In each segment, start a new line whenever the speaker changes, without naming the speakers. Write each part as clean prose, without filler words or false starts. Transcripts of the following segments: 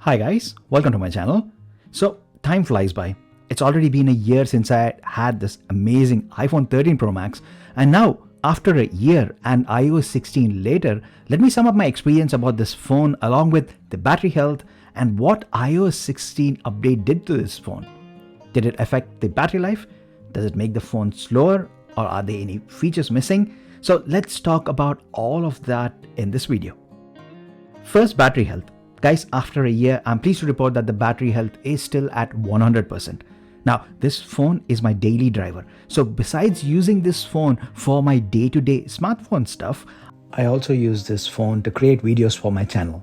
Hi guys, welcome to my channel. So time flies by. It's already been a year since I had this amazing iPhone 13 Pro Max, and now after a year and iOS 16 later, let me sum up my experience about this phone along with the battery health and what iOS 16 update did to this phone. Did it affect the battery life? Does it make the phone slower, or are there any features missing? So let's talk about all of that in this video. First, battery health. Guys, after a year, I'm pleased to report that the battery health is still at 100%. Now, this phone is my daily driver. So besides using this phone for my day-to-day smartphone stuff, I also use this phone to create videos for my channel.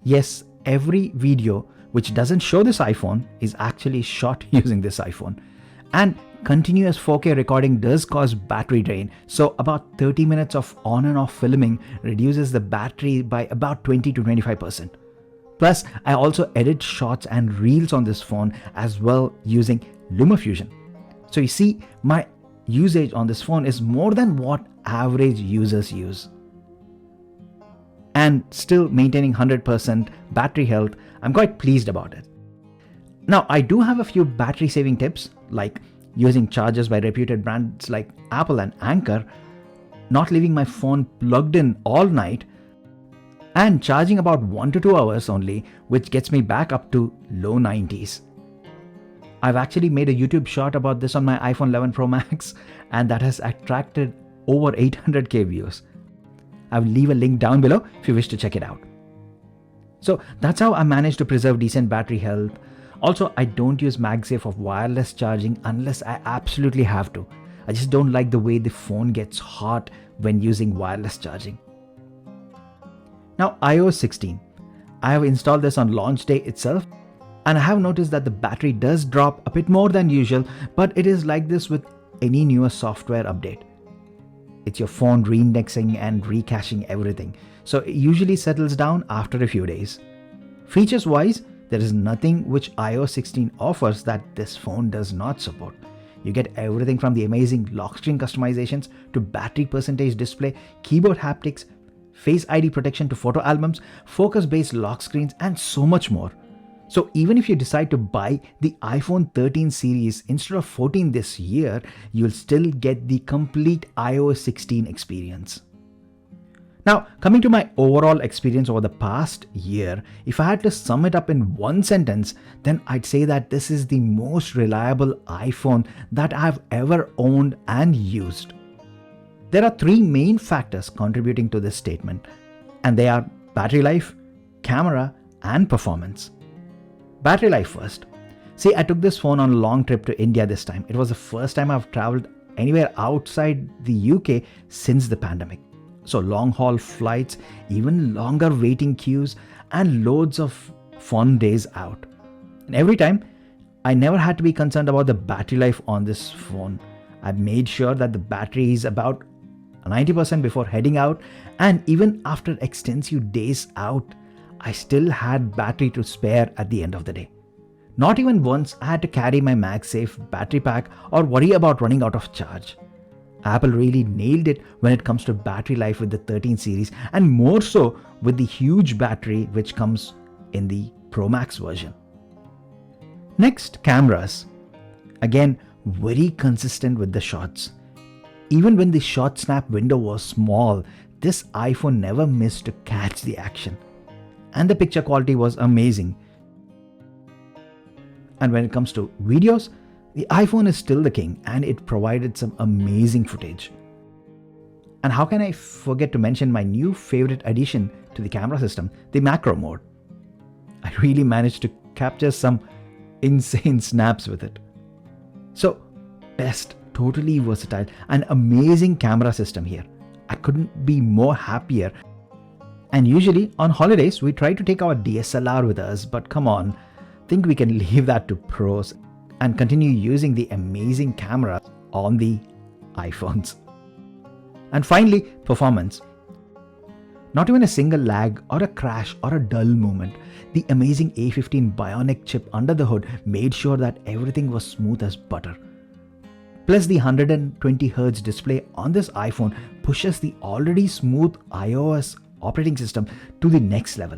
Yes, every video which doesn't show this iPhone is actually shot using this iPhone. And continuous 4K recording does cause battery drain. So about 30 minutes of on and off filming reduces the battery by about 20 to 25%. Plus, I also edit shots and reels on this phone as well using LumaFusion. So you see, my usage on this phone is more than what average users use. And still maintaining 100% battery health, I'm quite pleased about it. Now, I do have a few battery saving tips, like using chargers by reputed brands like Apple and Anker, not leaving my phone plugged in all night, and charging about 1 to 2 hours only, which gets me back up to low 90s. I've actually made a YouTube short about this on my iPhone 11 Pro Max, and that has attracted over 800k views. I'll leave a link down below if you wish to check it out. So that's how I managed to preserve decent battery health. Also, I don't use MagSafe of wireless charging unless I absolutely have to. I just don't like the way the phone gets hot when using wireless charging. Now, iOS 16. I have installed this on launch day itself, and I have noticed that the battery does drop a bit more than usual, but it is like this with any newer software update. It's your phone reindexing and recaching everything, so it usually settles down after a few days. Features wise, there is nothing which iOS 16 offers that this phone does not support. You get everything from the amazing lock screen customizations to battery percentage display, keyboard haptics, Face ID protection to photo albums, focus-based lock screens, and so much more. So even if you decide to buy the iPhone 13 series instead of 14 this year, you'll still get the complete iOS 16 experience. Now, coming to my overall experience over the past year, if I had to sum it up in one sentence, then I'd say that this is the most reliable iPhone that I've ever owned and used. There are three main factors contributing to this statement, and they are battery life, camera, and performance. Battery life first. See, I took this phone on a long trip to India this time. It was the first time I've traveled anywhere outside the UK since the pandemic. So long haul flights, even longer waiting queues, and loads of fun days out. And every time, I never had to be concerned about the battery life on this phone. I made sure that the battery is about 90% before heading out, and even after extensive days out, I still had battery to spare at the end of the day. Not even once I had to carry my MagSafe battery pack or worry about running out of charge. Apple really nailed it when it comes to battery life with the 13 series, and more so with the huge battery which comes in the Pro Max version. Next, cameras. Again, very consistent with the shots. Even when the shot snap window was small, this iPhone never missed to catch the action. And the picture quality was amazing. And when it comes to videos, the iPhone is still the king, and it provided some amazing footage. And how can I forget to mention my new favorite addition to the camera system, the macro mode. I really managed to capture some insane snaps with it. So, best, totally versatile, and amazing camera system here. I couldn't be more happier. And usually on holidays, we try to take our DSLR with us, but come on, think we can leave that to pros and continue using the amazing camera on the iPhones. And finally, performance. Not even a single lag or a crash or a dull moment. The amazing A15 Bionic chip under the hood made sure that everything was smooth as butter. Plus, the 120Hz display on this iPhone pushes the already smooth iOS operating system to the next level.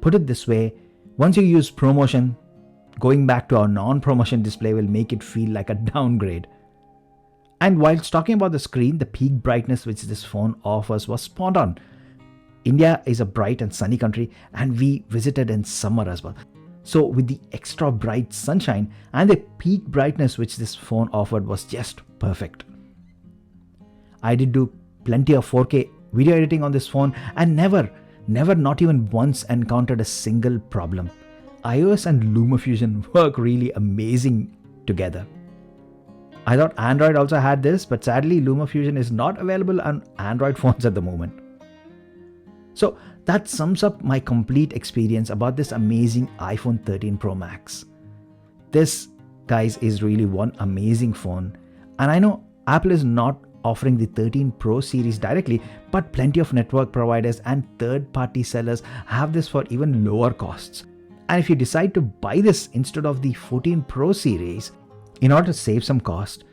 put it this way, once you use ProMotion, going back to our non-promotion display will make it feel like a downgrade. And whilst talking about the screen, the peak brightness which this phone offers was spot on. India is a bright and sunny country, and we visited in summer as well. So with the extra bright sunshine and the peak brightness which this phone offered was just perfect. I did do plenty of 4K video editing on this phone and never not even once encountered a single problem. iOS and LumaFusion work really amazing together. I thought Android also had this, but sadly LumaFusion is not available on Android phones at the moment. So that sums up my complete experience about this amazing iPhone 13 Pro Max. This, guys, is really one amazing phone, and I know Apple is not offering the 13 Pro series directly, but plenty of network providers and third-party sellers have this for even lower costs. And if you decide to buy this instead of the 14 Pro series, in order to save some cost,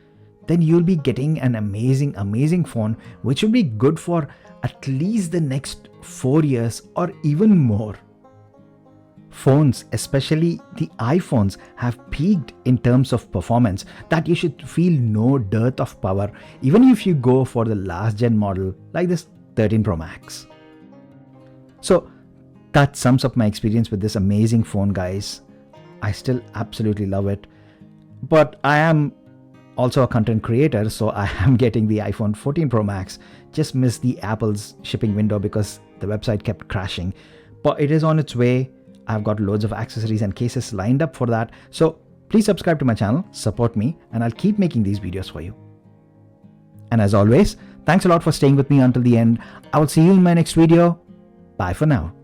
then you'll be getting an amazing phone which will be good for at least the next 4 years or even more. Phones, especially the iPhones, have peaked in terms of performance that you should feel no dearth of power even if you go for the last gen model like this 13 Pro Max. So that sums up my experience with this amazing phone, guys. I still absolutely love it, but I am also a content creator, so I am getting the iPhone 14 Pro Max. Just missed the Apple's shipping window because the website kept crashing, but it is on its way. I've got loads of accessories and cases lined up for that. So please subscribe to my channel, support me, and I'll keep making these videos for you. And as always, thanks a lot for staying with me until the end. I will see you in my next video. Bye for now.